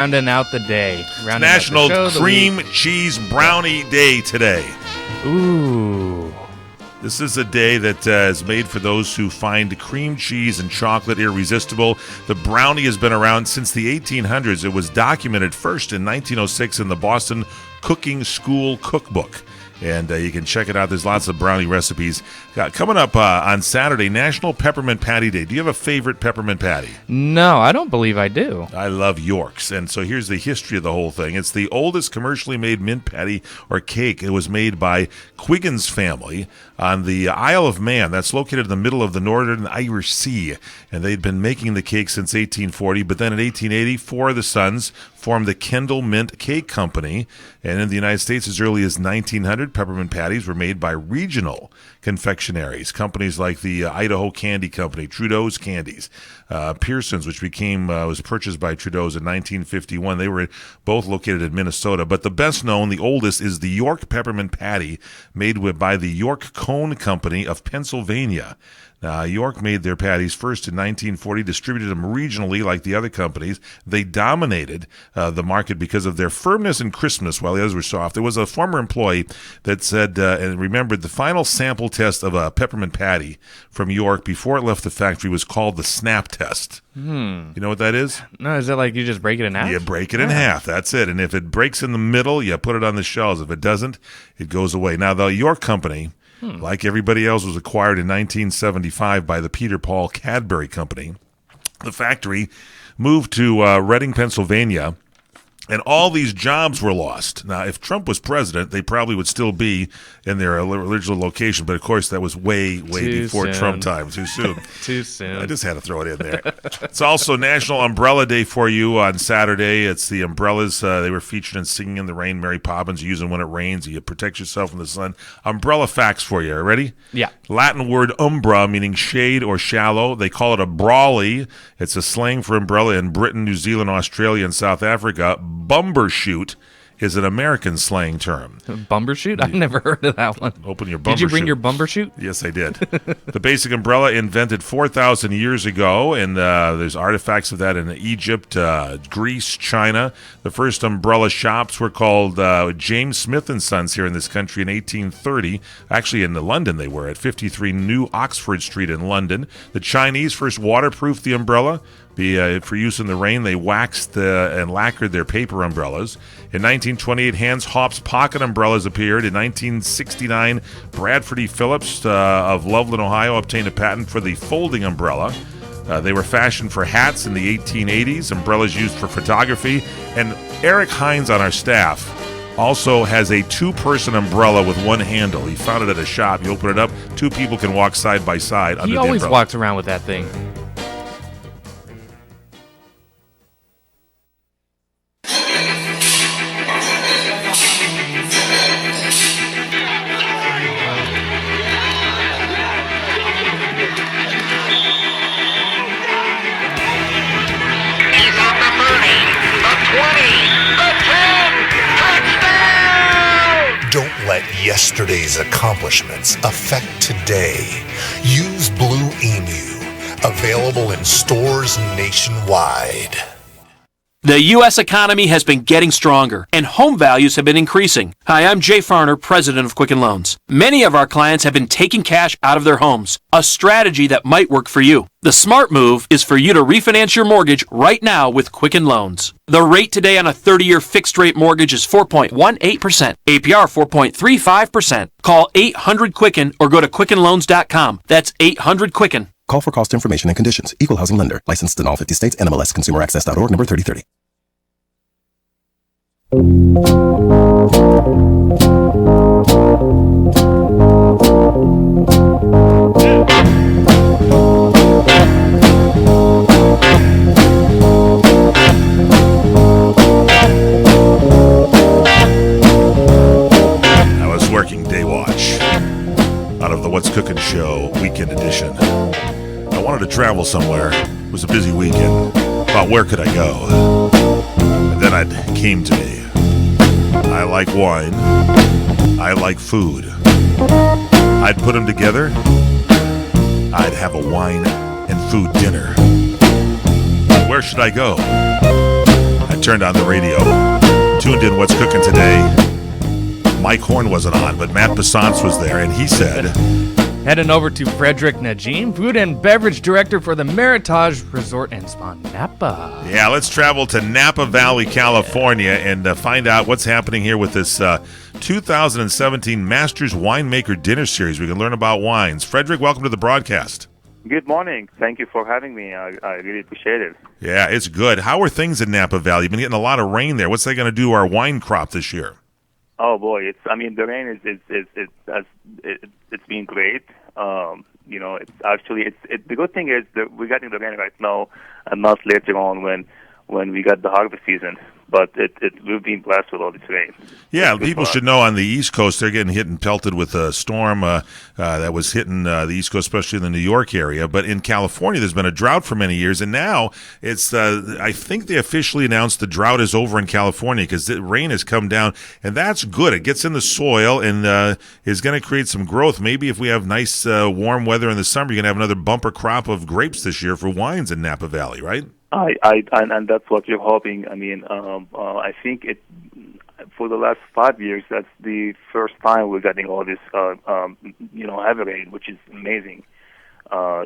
Rounding out the day. National Cream Cheese Brownie Day today. Ooh. This is a day that is made for those who find cream cheese and chocolate irresistible. The brownie has been around since the 1800s. It was documented first in 1906 in the Boston Cooking School Cookbook. And you can check it out. There's lots of brownie recipes. Coming up on Saturday, National Peppermint Patty Day. Do you have a favorite peppermint patty? No, I don't believe I do. I love York's. And so here's the history of the whole thing. It's the oldest commercially made mint patty or cake. It was made by Quiggins family on the Isle of Man. That's located in the middle of the Northern Irish Sea. And they'd been making the cake since 1840. But then in 1880, four of the sons formed the Kendall Mint Cake Company. And in the United States, as early as 1900, peppermint patties were made by regional confectionaries, companies like the Idaho Candy Company, Trudeau's Candies, Pearson's, which was purchased by Trudeau's in 1951. They were both located in Minnesota. But the best known, the oldest, is the York Peppermint Patty, made by the York Cone Company of Pennsylvania. York made their patties first in 1940, distributed them regionally like the other companies. They dominated the market because of their firmness and crispness, while the others were soft. There was a former employee that said and remembered the final sample test of a peppermint patty from York before it left the factory was called the snap test. You know what that is? No, is that like you just break it in half? You break it in half. That's it. And if it breaks in the middle, you put it on the shelves. If it doesn't, it goes away. Now, the York Company, like everybody else, was acquired in 1975 by the Peter Paul Cadbury Company. The factory moved to Reading, Pennsylvania, and all these jobs were lost. Now, if Trump was president, they probably would still be in their original location, but of course that was way before Trump time. Too soon. Too soon. I just had to throw it in there. It's also National Umbrella Day for you on Saturday. It's the umbrellas. They were featured in Singing in the Rain. Mary Poppins, you use them when it rains. You protect yourself from the sun. Umbrella facts for you. Ready? Yeah. Latin word umbra, meaning shade or shallow. They call it a brawley. It's a slang for umbrella in Britain, New Zealand, Australia, and South Africa. Bumbershoot is an American slang term. Bumbershoot? I've never heard of that one. Open your bumbershoot. Did you bring your bumbershoot? Yes, I did. The basic umbrella invented 4,000 years ago, and there's artifacts of that in Egypt, Greece, China. The first umbrella shops were called James Smith and Sons here in this country in 1830. Actually, in London they were, at 53 New Oxford Street in London. The Chinese first waterproofed the umbrella. For use in the rain, they waxed and lacquered their paper umbrellas. In 1928, Hans Hop's pocket umbrellas appeared. In 1969, Bradford E. Phillips of Loveland, Ohio, obtained a patent for the folding umbrella. They were fashioned for hats in the 1880s, umbrellas used for photography. And Eric Hines on our staff also has a two-person umbrella with one handle. He found it at a shop. You open it up, two people can walk side by side under the umbrella. He always walks around with that thing. Yesterday's accomplishments affect today. Use Blue Emu. Available in stores nationwide. The U.S. economy has been getting stronger, and home values have been increasing. Hi, I'm Jay Farner, president of Quicken Loans. Many of our clients have been taking cash out of their homes, a strategy that might work for you. The smart move is for you to refinance your mortgage right now with Quicken Loans. The rate today on a 30-year fixed-rate mortgage is 4.18%, APR 4.35%. Call 800-QUICKEN or go to QuickenLoans.com. That's 800-QUICKEN. Call for cost information and conditions. Equal housing lender. Licensed in all 50 states. NMLS ConsumerAccess.org. Number 3030. I was working day watch out of the What's Cookin' Show weekend edition. I wanted to travel somewhere. It was a busy weekend. Thought, where could I go? And then it came to me. I like wine. I like food. I'd put them together. I'd have a wine and food dinner. Where should I go? I turned on the radio, tuned in What's Cooking Today. Mike Horn wasn't on, but Matt Bassance was there, and he said, Heading over to Frederick Najim, Food and Beverage Director for the Meritage Resort and Spa Napa. yeah, let's travel to Napa Valley, California, and find out what's happening here with this 2017 Masters Winemaker Dinner Series. We can learn about wines. Frederick, welcome to the broadcast. Good morning. Thank you for having me. I really appreciate it. Yeah, it's good. How are things in Napa Valley? You've been getting a lot of rain there. What's that going to do to our wine crop this year? Oh boy, the rain it's been great. It's actually the good thing is that we're getting the rain right now, and not later on when we got the harvest season. But we've been blessed with all this rain. Yeah, people should know on the East Coast they're getting hit and pelted with a storm that was hitting the East Coast, especially in the New York area. But in California, there's been a drought for many years, and now it's I think they officially announced the drought is over in California because the rain has come down, and that's good. It gets in the soil and is going to create some growth. Maybe if we have nice warm weather in the summer, you're going to have another bumper crop of grapes this year for wines in Napa Valley, right? And that's what we're hoping. I think for the last 5 years, that's the first time we're getting all this, heavy rain, which is amazing.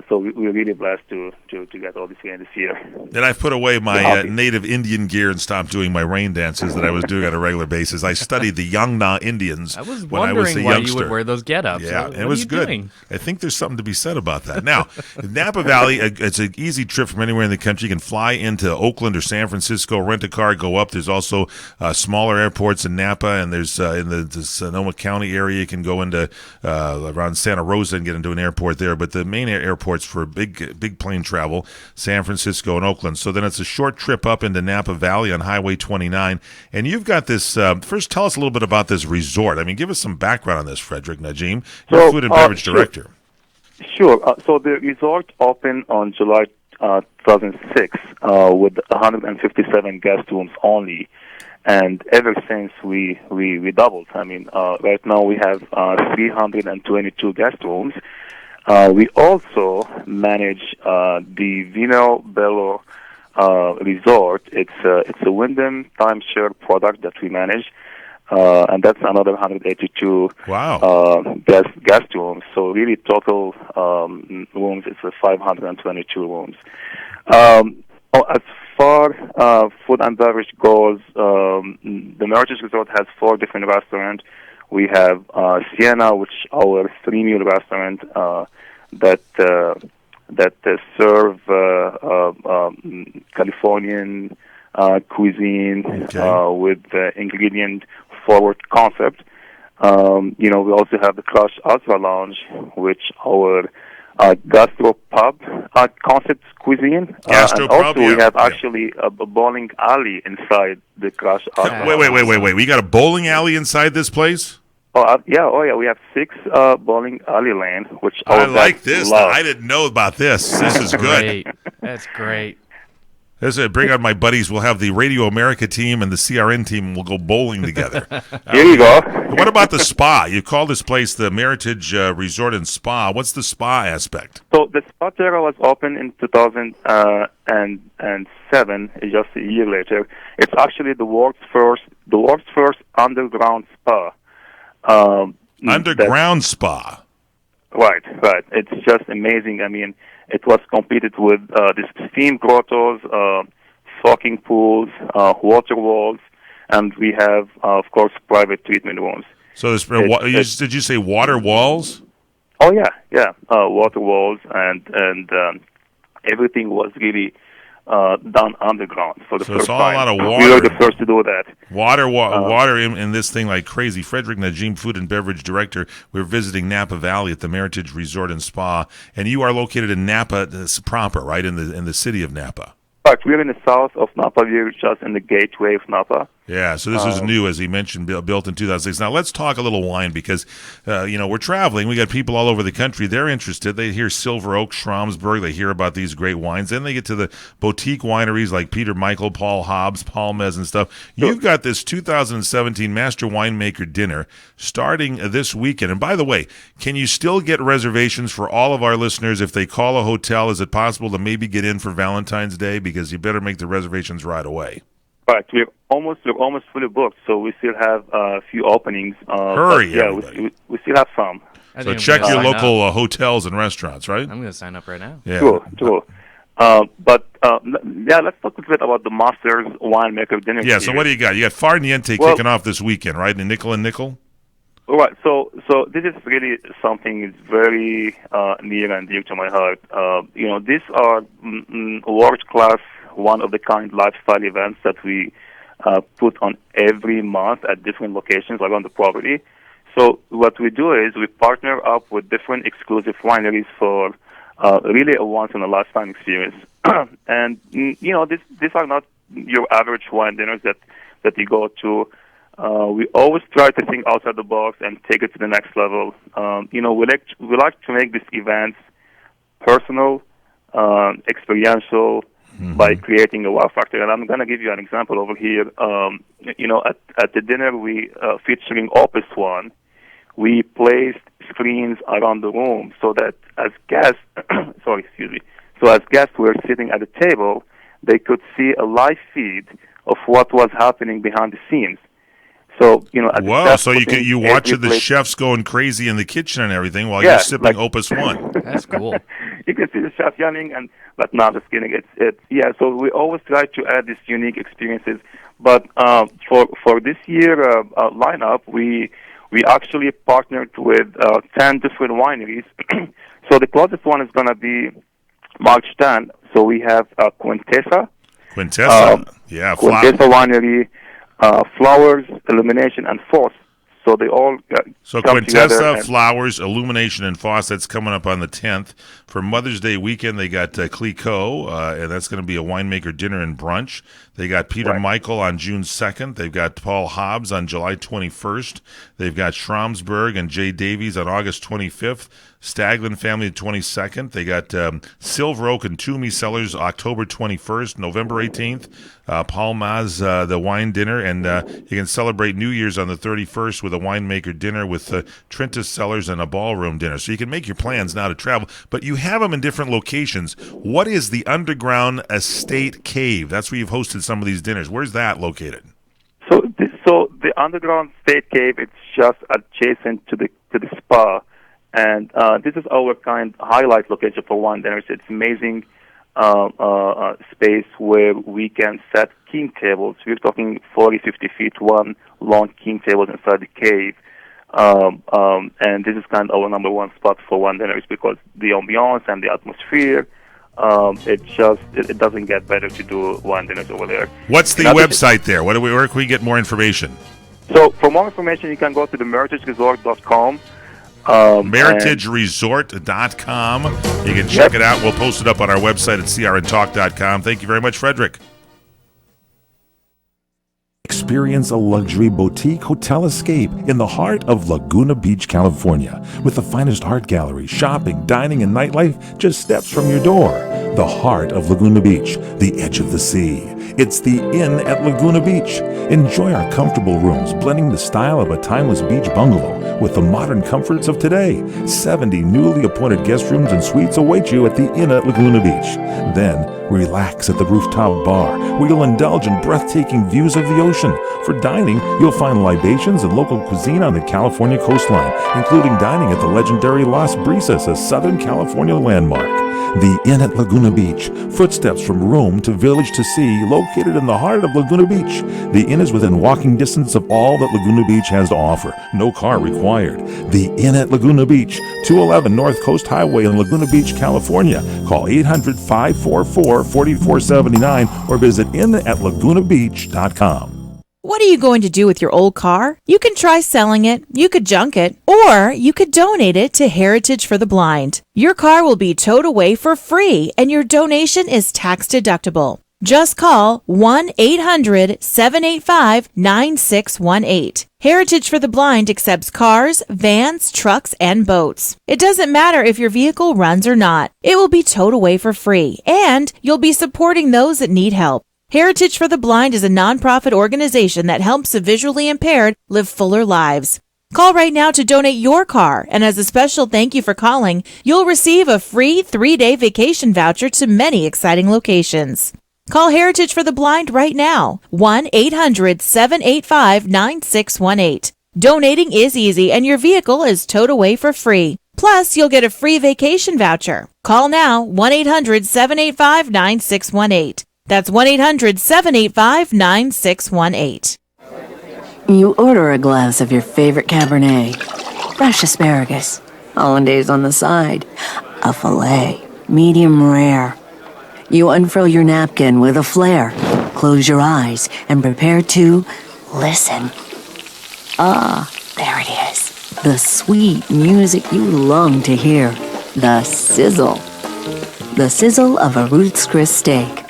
So we're really blessed to get all this rain this year. And I've put away my native Indian gear and stopped doing my rain dances that I was doing on a regular basis. I studied the Yangna Indians I was when I was a wondering why youngster. you would wear those get-ups. Yeah, What it was are you good. doing? I think there's something to be said about that. Now, Napa Valley, it's an easy trip from anywhere in the country. You can fly into Oakland or San Francisco, rent a car, go up. There's also smaller airports in Napa, and there's in the Sonoma County area, you can go into around Santa Rosa and get into an airport there. But the main airports for big plane travel, San Francisco and Oakland. So then it's a short trip up into Napa Valley on Highway 29. And you've got this, first tell us a little bit about this resort. Give us some background on this, Frederick Najim, your Food and Beverage Director. Sure. So the resort opened on July 2006 with 157 guest rooms only. And ever since we doubled. Right now we have 322 guest rooms. We also manage the Vino Bello Resort. It's a Wyndham timeshare product that we manage, and that's another 182 guest rooms. So really, total rooms is 522 rooms. As far food and beverage goes, the Meritage Resort has 4 different restaurants. We have Sienna, which our 3-meal restaurant that serve Californian cuisine with ingredient forward concept. We also have the Crush Ultra Lounge, which our gastro pub concept cuisine. And also we have actually a bowling alley inside the Crush Ultra Lounge. Wait. We got a bowling alley inside this place? Oh yeah. We have 6 bowling alley lane, which I like this. love. I didn't know about this. This is good. Great. That's great. Bring on my buddies. We'll have the Radio America team and the CRN team, and we'll go bowling together. Here you go. What about the spa? You call this place the Meritage Resort and Spa. What's the spa aspect? So the spa terra was opened in 2007, just a year later. It's actually the world's first underground spa. Underground spa. Right. It's just amazing. It was completed with these steam grottos, soaking pools, water walls, and we have, of course, private treatment rooms. So did you say water walls? Oh yeah, water walls, and everything was really done underground for the first time. So it's all a lot of water. We were the first to do that. Water in this thing like crazy. Frederick Najim, Food and Beverage Director. We're visiting Napa Valley at the Meritage Resort and Spa, and you are located in Napa proper, right, in the city of Napa. Right, we're in the south of Napa. We're just in the gateway of Napa. Yeah, so this is new, as he mentioned, built in 2006. Now, let's talk a little wine because, we're traveling. We got people all over the country. They're interested. They hear Silver Oak, Schramsberg. They hear about these great wines. Then they get to the boutique wineries like Peter Michael, Paul Hobbs, Palmez, and stuff. Sure. You've got this 2017 Master Winemaker Dinner starting this weekend. And by the way, can you still get reservations for all of our listeners if they call a hotel? Is it possible to maybe get in for Valentine's Day? Because you better make the reservations right away. Right, we're almost fully booked, so we still have a few openings. Hurry, yeah, everybody. we still have some. I So think I'm check gonna your sign local up. hotels and restaurants, right? I'm going to sign up right now. Yeah. Sure. Let's talk a bit about the Masters winemaker dinner. Yeah. So series. what do you got? You got Farniente Well- kicking off this weekend, right? In Nickel and Nickel. All right, so this is really something that's very near and dear to my heart. These are world-class, one-of-the-kind lifestyle events that we put on every month at different locations around the property. So what we do is we partner up with different exclusive wineries for really a once-in-a-lifetime experience. And, these are not your average wine dinners that you go to. We always try to think outside the box and take it to the next level. We like to make these events personal, experiential, by creating a wow factor. And I'm going to give you an example over here. At the dinner we featuring Opus One, we placed screens around the room so that as guests, so as guests were sitting at the table, they could see a live feed of what was happening behind the scenes. So, at the Whoa! chef So you putting you watch every the plate- chefs going crazy in the kitchen and everything while Yeah, you're sipping like- Opus One. That's cool. You can see the chef yelling, but no, just kidding. So we always try to add these unique experiences. But for this year lineup, we actually partnered with 10 different wineries. So the closest one is going to be March 10. So we have Quintessa. Quintessa. Yeah. Quintessa Winery, Flowers, Illumination, and Force. So they all So come together Quintessa, and- Flowers, Illumination, and Foss, that's coming up on the 10th. For Mother's Day weekend, they got Clicquot, and that's going to be a winemaker dinner and brunch. They got Peter Right. Michael on June 2nd. They've got Paul Hobbs on July 21st. They've got Schramsberg and Jay Davies on August 25th. Staglin family the 22nd. They got Silver Oak and Toomey Cellars October 21st, November 18th. Paul Maz, the wine dinner, and you can celebrate New Year's on the 31st with a winemaker dinner with Trintis Cellars and a ballroom dinner. So you can make your plans now to travel, but you have them in different locations. What is the Underground Estate Cave? That's where you've hosted some of these dinners. Where's that located? So the Underground State Cave, it's just adjacent to the spa, and this is our kind highlight location for wine dinners. It's amazing space where we can set king tables. We're talking 40, 50 feet one long king tables inside the cave. And this is kind of our number one spot for wine dinners because the ambiance and the atmosphere, it doesn't get better to do wine dinners over there. What's the And website there? Where can we get more information? So for more information, you can go to the meritageresort.com. MeritageResort.com. You can check it out. We'll post it up on our website at crntalk.com. Thank you very much, Frederick. Experience a luxury boutique hotel escape in the heart of Laguna Beach, California, with the finest art gallery, shopping, dining, and nightlife just steps from your door. The heart of Laguna Beach, the edge of the sea. It's the Inn at Laguna Beach. Enjoy our comfortable rooms, blending the style of a timeless beach bungalow with the modern comforts of today. 70 newly appointed guest rooms and suites await you at the Inn at Laguna Beach. Then, relax at the rooftop bar, where you'll indulge in breathtaking views of the ocean. For dining, you'll find libations and local cuisine on the California coastline, including dining at the legendary Las Brisas, a Southern California landmark. The Inn at Laguna Beach, footsteps from room to village to sea, located in the heart of Laguna Beach. The Inn is within walking distance of all that Laguna Beach has to offer. No car required. The Inn at Laguna Beach, 211 North Coast Highway in Laguna Beach, California. Call 800-544-4479 or visit innatlagunabeach.com. What are you going to do with your old car? You can try selling it, you could junk it, or you could donate it to Heritage for the Blind. Your car will be towed away for free, and your donation is tax deductible. Just call 1-800-785-9618. Heritage for the Blind accepts cars, vans, trucks, and boats. It doesn't matter if your vehicle runs or not. It will be towed away for free, and you'll be supporting those that need help. Heritage for the Blind is a nonprofit organization that helps the visually impaired live fuller lives. Call right now to donate your car, and as a special thank you for calling, you'll receive a free 3-day vacation voucher to many exciting locations. Call Heritage for the Blind right now. 1-800-785-9618. Donating is easy and your vehicle is towed away for free. Plus, you'll get a free vacation voucher. Call now, 1-800-785-9618. That's 1-800-785-9618. You order a glass of your favorite Cabernet, fresh asparagus, hollandaise on the side, a filet, medium rare. You unfurl your napkin with a flair, close your eyes, and prepare to listen. Ah, there it is. The sweet music you long to hear. The sizzle. The sizzle of a Ruth's Chris steak.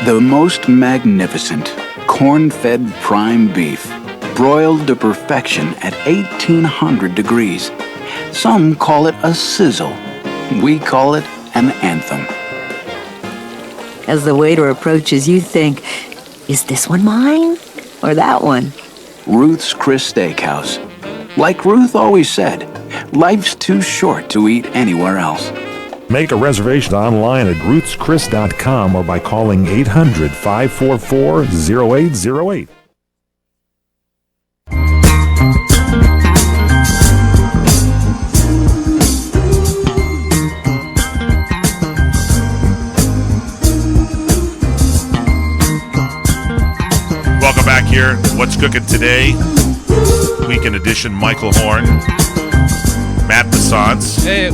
The most magnificent corn-fed prime beef, broiled to perfection at 1800 degrees. Some call it a sizzle. We call it an anthem. As the waiter approaches, you think, is this one mine or that one? Ruth's Chris Steakhouse. Like Ruth always said, life's too short to eat anywhere else. Make a reservation online at ruthschris.com or by calling 800-544-0808. Welcome back here. What's cooking today? Weekend edition. Michael Horn, Matt Bassance. Hey.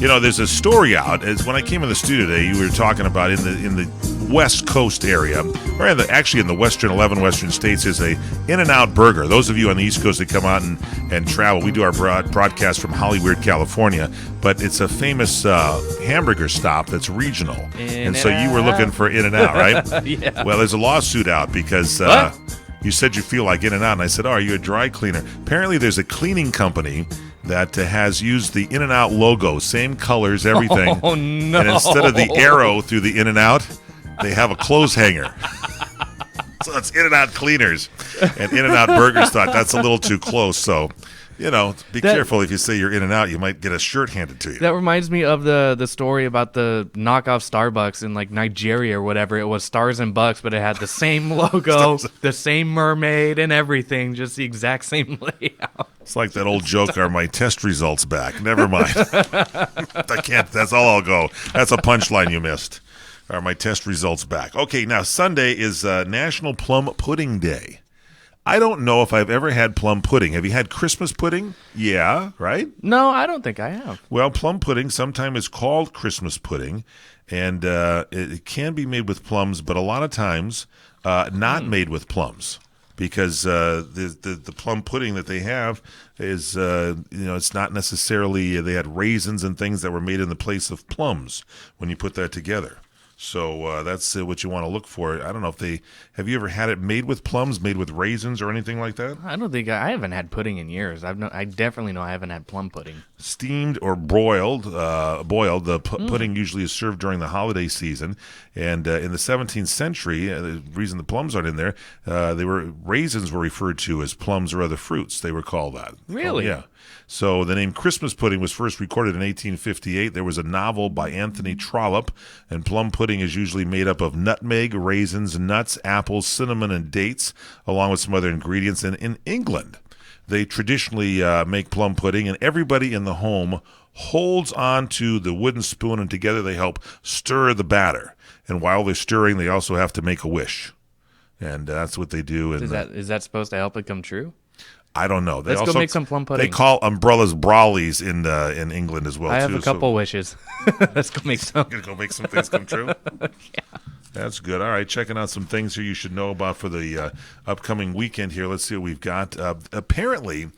You know, there's a story out. As when I came in the studio today, you were talking about in the West Coast area, or actually in the 11 Western states, is a In-N-Out Burger. Those of you on the East Coast that come out and travel, we do our broadcast from Hollywood, California, but it's a famous hamburger stop that's regional. And so you were looking for In-N-Out, right? Yeah. Well, there's a lawsuit out because you said you feel like In-N-Out, and I said, oh, are you a dry cleaner? Apparently there's a cleaning company that has used the In-N-Out logo, same colors, everything. Oh, no. And instead of the arrow through the In-N-Out, they have a clothes hanger. So it's In-N-Out Cleaners. And In-N-Out Burgers thought that's a little too close. So, you know, be careful if you say you're In-N-Out. You might get a shirt handed to you. That reminds me of the story about the knockoff Starbucks in like Nigeria or whatever. It was Stars and Bucks, but it had the same logo, the same mermaid and everything, just the exact same layout. It's like that old joke, are my test results back? Never mind. I can't. That's all I'll go. That's a punchline you missed. Are my test results back? Okay, now Sunday is National Plum Pudding Day. I don't know if I've ever had plum pudding. Have you had Christmas pudding? Yeah, right? No, I don't think I have. Well, plum pudding sometimes is called Christmas pudding, and it can be made with plums, but a lot of times not made with plums. Because the plum pudding that they have is, it's not necessarily, they had raisins and things that were made in the place of plums when you put that together. So that's what you want to look for. I don't know if have you ever had it made with plums, made with raisins or anything like that? I don't think I haven't had pudding in years. I definitely know I haven't had plum pudding. Steamed or boiled, the pudding usually is served during the holiday season. And in the 17th century, the reason the plums aren't in there, raisins were referred to as plums or other fruits. They were called that. Really? Yeah. So the name Christmas pudding was first recorded in 1858. There was a novel by Anthony Trollope, and plum pudding is usually made up of nutmeg, raisins, nuts, apples, cinnamon, and dates, along with some other ingredients. And in England, they traditionally make plum pudding, and everybody in the home holds on to the wooden spoon, and together they help stir the batter. And while they're stirring, they also have to make a wish. And that's what they do. Is that supposed to help it come true? I don't know. Let's go make some plum pudding. They call umbrellas browlies in England as well. I have a couple wishes. Let's go make some. Gonna go make some things come true. Yeah, that's good. All right, checking out some things here you should know about for the upcoming weekend. Here, let's see what we've got. Apparently,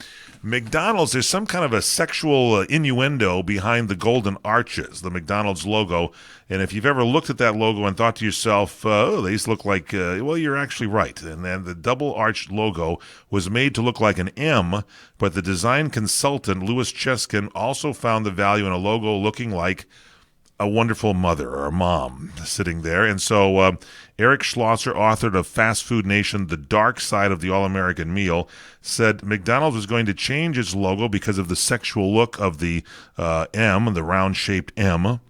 McDonald's, there's some kind of a sexual innuendo behind the golden arches, the McDonald's logo. And if you've ever looked at that logo and thought to yourself, these look like, well, you're actually right. And then the double arched logo was made to look like an M, but the design consultant, Louis Cheskin, also found the value in a logo looking like a wonderful mother or a mom sitting there. And so Eric Schlosser, author of Fast Food Nation, The Dark Side of the All-American Meal, said McDonald's was going to change its logo because of the sexual look of the M, the round-shaped M.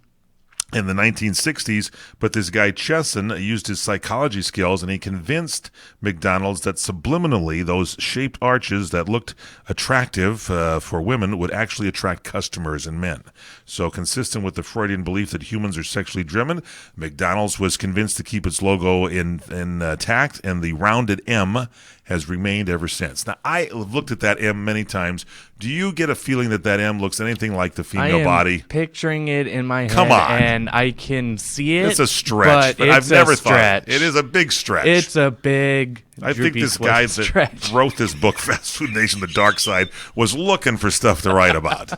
in the 1960s, but this guy Chesson used his psychology skills and he convinced McDonald's that subliminally those shaped arches that looked attractive for women would actually attract customers and men. So consistent with the Freudian belief that humans are sexually driven, McDonald's was convinced to keep its logo intact, and the rounded M has remained ever since. Now, I have looked at that M many times. Do you get a feeling that that M looks anything like the female body? Picturing it in my head. Come on. And I can see it. It's a stretch, but I've never thought it is a big stretch. It's a big I think this guy that wrote this book, Fast Food Nation, The Dark Side, was looking for stuff to write about.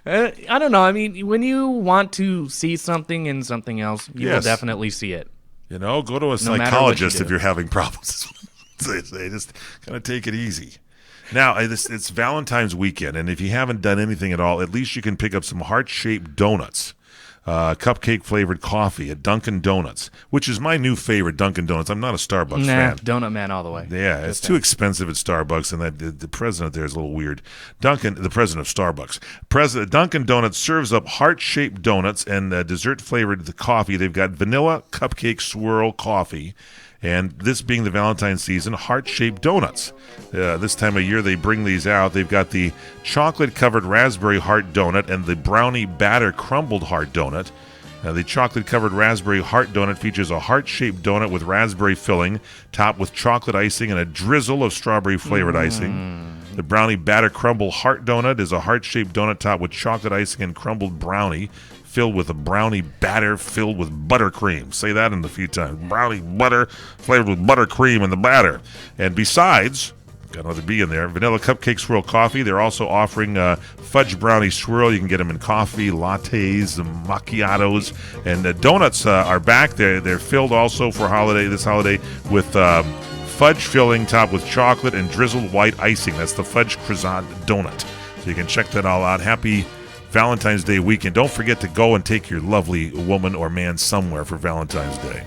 I don't know. I mean, when you want to see something in something else, you will definitely see it. You know, go to a psychologist if you're having problems. They just kind of take it easy. Now, it's Valentine's weekend, and if you haven't done anything at all, at least you can pick up some heart-shaped donuts. Cupcake-flavored coffee at Dunkin' Donuts, which is my new favorite, Dunkin' Donuts. I'm not a Starbucks fan. Donut man all the way. Yeah, it's too expensive at Starbucks, and the president there is a little weird. The president of Starbucks. Dunkin' Donuts serves up heart-shaped donuts and dessert-flavored coffee. They've got vanilla cupcake swirl coffee, and this being the Valentine's season, heart-shaped donuts. This time of year, they bring these out. They've got the chocolate-covered raspberry heart donut and the brownie batter crumbled heart donut. The chocolate-covered raspberry heart donut features a heart-shaped donut with raspberry filling, topped with chocolate icing and a drizzle of strawberry-flavored icing. The brownie batter crumble heart donut is a heart-shaped donut topped with chocolate icing and crumbled brownie, filled with a brownie batter filled with buttercream. Say that in a few times. Brownie butter flavored with buttercream in the batter. And besides, got another B in there, vanilla cupcake swirl coffee. They're also offering fudge brownie swirl. You can get them in coffee, lattes, macchiatos. And donuts are back. They're filled also for this holiday with fudge filling topped with chocolate and drizzled white icing. That's the fudge croissant donut. So you can check that all out. Happy Valentine's Day weekend. Don't forget to go and take your lovely woman or man somewhere for Valentine's Day.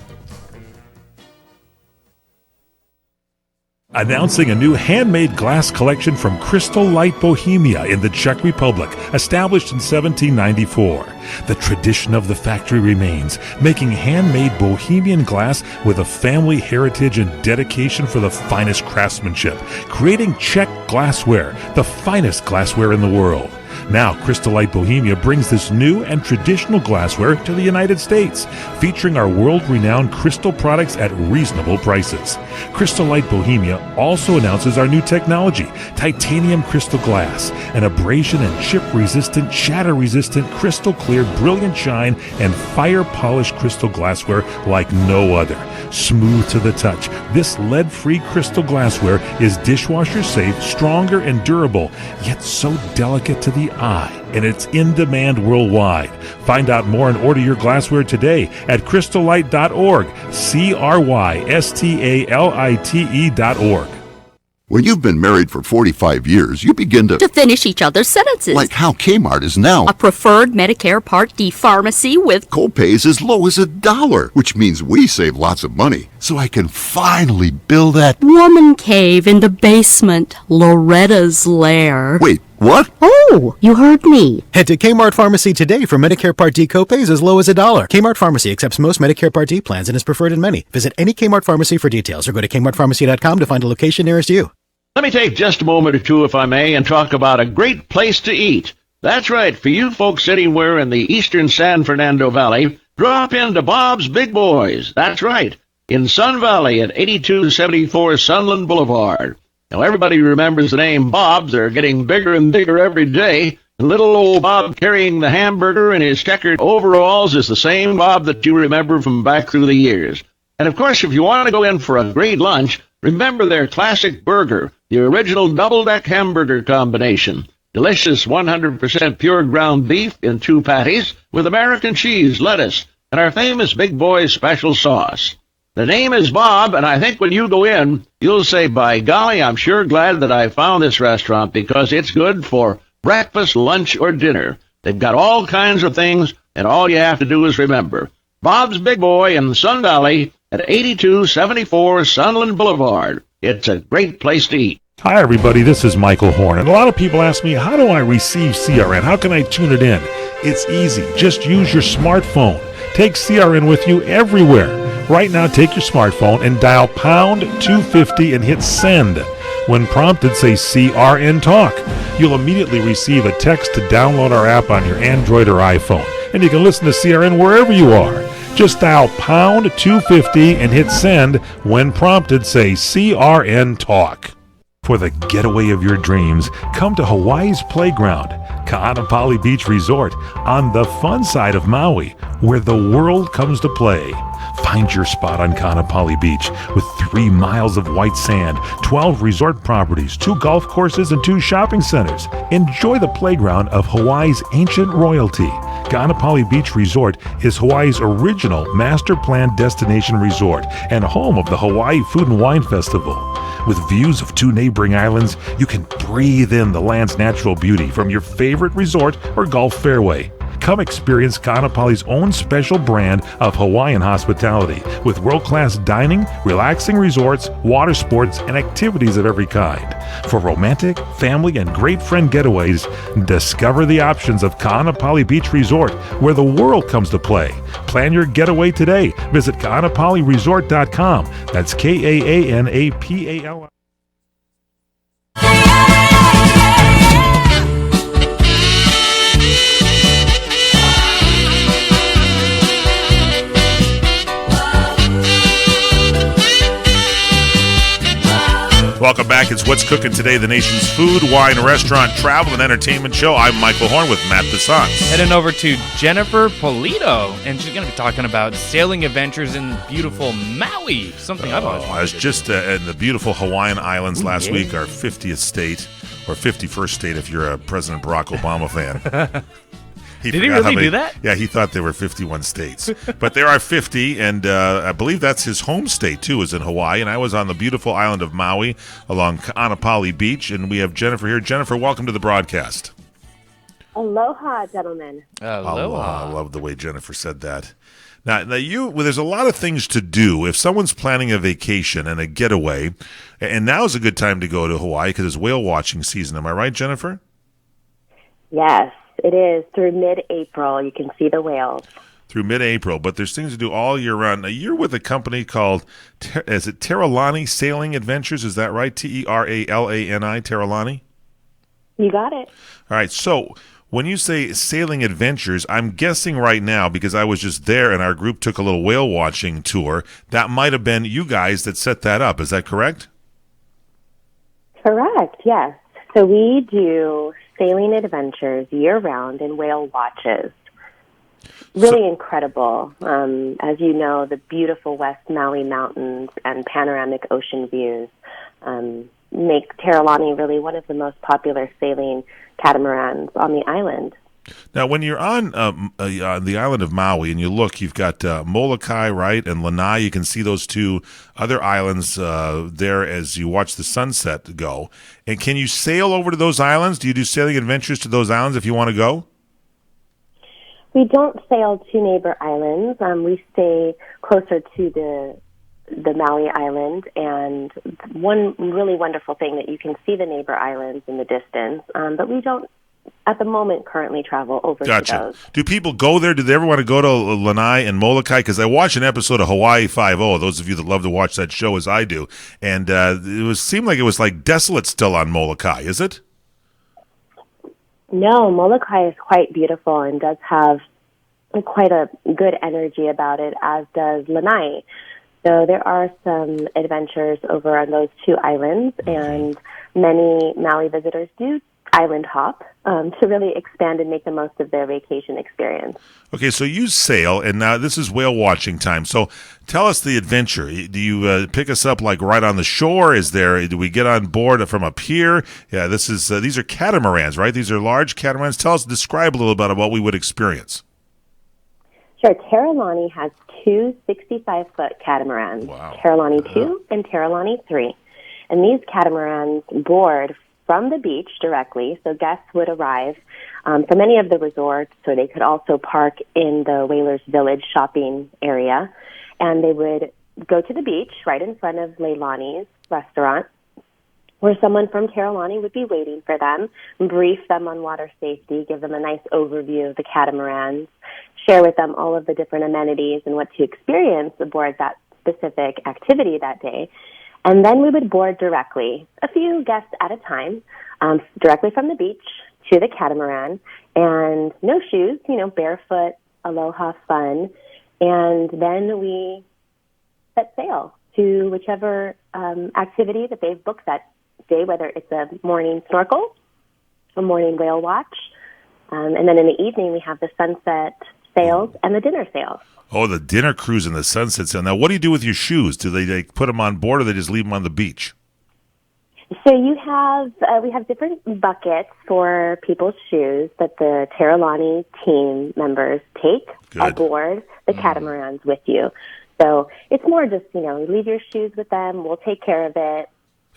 Announcing a new handmade glass collection from Crystal Light Bohemia in the Czech Republic, established in 1794. The tradition of the factory remains, making handmade Bohemian glass with a family heritage and dedication for the finest craftsmanship, creating Czech glassware, the finest glassware in the world. Now, Crystal Light Bohemia brings this new and traditional glassware to the United States, featuring our world-renowned crystal products at reasonable prices. Crystal Light Bohemia also announces our new technology, titanium crystal glass, an abrasion and chip-resistant, shatter-resistant, crystal-clear, brilliant shine, and fire-polished crystal glassware like no other. Smooth to the touch, this lead-free crystal glassware is dishwasher-safe, stronger, and durable, yet so delicate to the eye, and it's in demand worldwide. Find out more and order your glassware today at crystallight.org, crystalite.org. When you've been married for 45 years, you begin to finish each other's sentences. Like how Kmart is now a preferred Medicare Part D pharmacy with co-pays as low as $1, which means we save lots of money. So I can finally build that woman cave in the basement, Loretta's lair. Wait, what? Oh, you heard me. Head to Kmart Pharmacy today for Medicare Part D copays as low as $1. Kmart Pharmacy accepts most Medicare Part D plans and is preferred in many. Visit any Kmart Pharmacy for details or go to kmartpharmacy.com to find a location nearest you. Let me take just a moment or two, if I may, and talk about a great place to eat. That's right, for you folks anywhere in the eastern San Fernando Valley, drop into Bob's Big Boys. That's right, in Sun Valley at 8274 Sunland Boulevard. Now, everybody remembers the name Bob's. They're getting bigger and bigger every day. And little old Bob carrying the hamburger in his checkered overalls is the same Bob that you remember from back through the years. And, of course, if you want to go in for a great lunch, remember their classic burger, the original double-deck hamburger combination. Delicious 100% pure ground beef in 2 patties with American cheese, lettuce, and our famous Big Boy's special sauce. The name is Bob, and I think when you go in, you'll say, by golly, I'm sure glad that I found this restaurant because it's good for breakfast, lunch, or dinner. They've got all kinds of things, and all you have to do is remember. Bob's Big Boy in Sun Valley at 8274 Sunland Boulevard. It's a great place to eat. Hi, everybody. This is Michael Horn. And a lot of people ask me, how do I receive CRN? How can I tune it in? It's easy. Just use your smartphone. Take CRN with you everywhere. Right now, take your smartphone and dial pound 250 and hit send. When prompted, say CRN Talk. You'll immediately receive a text to download our app on your Android or iPhone. And you can listen to CRN wherever you are. Just dial pound 250 and hit send. When prompted, say CRN Talk. For the getaway of your dreams, come to Hawaii's Playground, Ka'anapali Beach Resort, on the fun side of Maui, where the world comes to play. Find your spot on Ka'anapali Beach with 3 miles of white sand, 12 resort properties, 2 golf courses, and 2 shopping centers. Enjoy the playground of Hawaii's ancient royalty. Ka'anapali Beach Resort is Hawaii's original master planned destination resort and home of the Hawaii Food and Wine Festival. With views of 2 neighboring islands, you can breathe in the land's natural beauty from your favorite resort or golf fairway. Come experience Ka'anapali's own special brand of Hawaiian hospitality with world-class dining, relaxing resorts, water sports, and activities of every kind. For romantic, family, and great friend getaways, discover the options of Ka'anapali Beach Resort, where the world comes to play. Plan your getaway today. Visit Ka'anapaliResort.com. That's KAANAPALI. Welcome back. It's What's Cooking Today, the nation's food, wine, restaurant, travel, and entertainment show. I'm Michael Horn with Matt Passance. Heading over to Jennifer Polito, and she's going to be talking about sailing adventures in beautiful Maui, something I've always wanted I was to just in the beautiful Hawaiian Islands last week, our 50th state, or 51st state if you're a President Barack Obama fan. Did he really do that? Yeah, he thought there were 51 states. But there are 50, and I believe that's his home state, too, is in Hawaii. And I was on the beautiful island of Maui along Ka'anapali Beach, and we have Jennifer here. Jennifer, welcome to the broadcast. Aloha, gentlemen. Aloha. I love the way Jennifer said that. Now there's a lot of things to do. If someone's planning a vacation and a getaway, and now's a good time to go to Hawaii because it's whale watching season. Am I right, Jennifer? Yes, it is. Through mid-April, you can see the whales. Through mid-April, but there's things to do all year round. Now, you're with a company called, is it Teralani Sailing Adventures? Is that right? Teralani, Teralani? You got it. All right, so when you say sailing adventures, I'm guessing right now, because I was just there and our group took a little whale watching tour, that might have been you guys that set that up. Is that correct? Correct, yes. So we do sailing adventures year-round and whale watches. Really incredible. As you know, the beautiful West Maui mountains and panoramic ocean views make Teralani really one of the most popular sailing catamarans on the island. Now, when you're on the island of Maui and you look, you've got Molokai, right, and Lanai. You can see those 2 other islands there as you watch the sunset go. And can you sail over to those islands? Do you do sailing adventures to those islands if you want to go? We don't sail to neighbor islands. We stay closer to the Maui island, and one really wonderful thing that you can see the neighbor islands in the distance, but we don't at the moment currently travel over to those. Do people go there? Do they ever want to go to Lanai and Molokai? Because I watched an episode of Hawaii Five-0, those of you that love to watch that show as I do, and seemed like it was like desolate still on Molokai, is it? No, Molokai is quite beautiful and does have quite a good energy about it, as does Lanai. So there are some adventures over on those 2 islands, and many Maui visitors do island hop to really expand and make the most of their vacation experience. Okay, so you sail, and now this is whale watching time. So tell us the adventure. Do you pick us up like right on the shore? Do we get on board from up here? Yeah, these are catamarans, right? These are large catamarans. Describe a little bit about what we would experience. Sure. Teralani has 2 65-foot catamarans, wow. Teralani 2 and Teralani 3. And these catamarans board from the beach directly, so guests would arrive from any of the resorts, so they could also park in the Whalers Village shopping area, and they would go to the beach right in front of Leilani's restaurant, where someone from Carolani would be waiting for them, brief them on water safety, give them a nice overview of the catamarans, share with them all of the different amenities and what to experience aboard that specific activity that day. And then we would board directly, a few guests at a time, directly from the beach to the catamaran, and no shoes, barefoot, aloha fun. And then we set sail to whichever activity that they've booked that day, whether it's a morning snorkel, a morning whale watch, and then in the evening we have the sunset sails and the dinner sails. Oh, the dinner cruise and the sunset sail. Now, what do you do with your shoes? Do they put them on board, or they just leave them on the beach? So we have different buckets for people's shoes that the Terralani team members take aboard the catamarans with you. So it's more just, leave your shoes with them. We'll take care of it.